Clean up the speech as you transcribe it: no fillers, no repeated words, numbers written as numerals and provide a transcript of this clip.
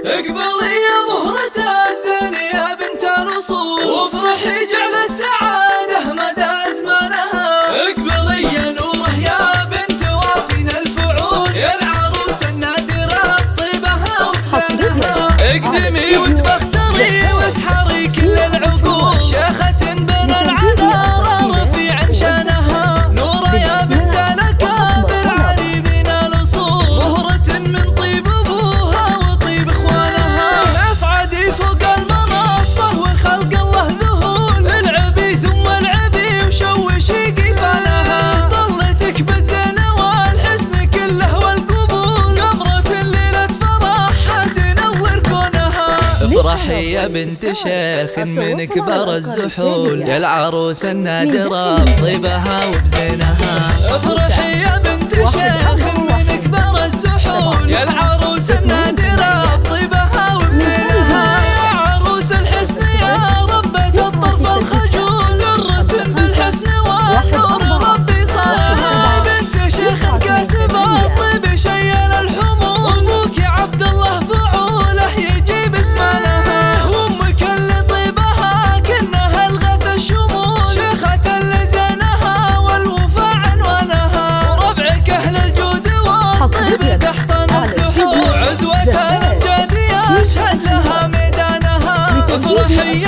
اقبلي يا مهرة الزين يا بنت الأصول، وافرحي جعل السعادة مدى أزمانها. اقبلي يا نوره يا بنت وافين الفعول، يا العروس النادرة طيبها وزينها. اقدمي وتبختري واسحري كل العقول، شيخة بين العذارى رفيع شانها. نورة يا بنت الأكابر عريبين الأصول، مهرة من طيب أبوها وطيب إخوانها. اصعدي فوق المنصة وخلق الله ذهول، العبي ثم العبي وشوشي قفالها. طلتك بالزين والحسن كله والقبول، قمرة ليلة فرحها تنور كونها. افرحي يا بنت شيخ من كبار الزحول، يا العروس النادرة بطيبها وبزينها. افرحي يا بنت شيخ من كبار الزحول، يا العروس النادرة بطيبها وبزينها. يا عروس الحسن يا ربة الطرف الخجول، درة بالحسن والنور ربي صانها. بنت شيخ كاسبة الطيب شيل الحمول، ابوك يا عبد الله فعوله يجيب اسمانها. وامك اللي طيبها كنها الغث الشمول، شيخة اللي زينها والوفا عنوانها. وربعك اهل الجود والطيب تحطن السحور، عزوة الامجاد يشهد لها ميدانها. افرحي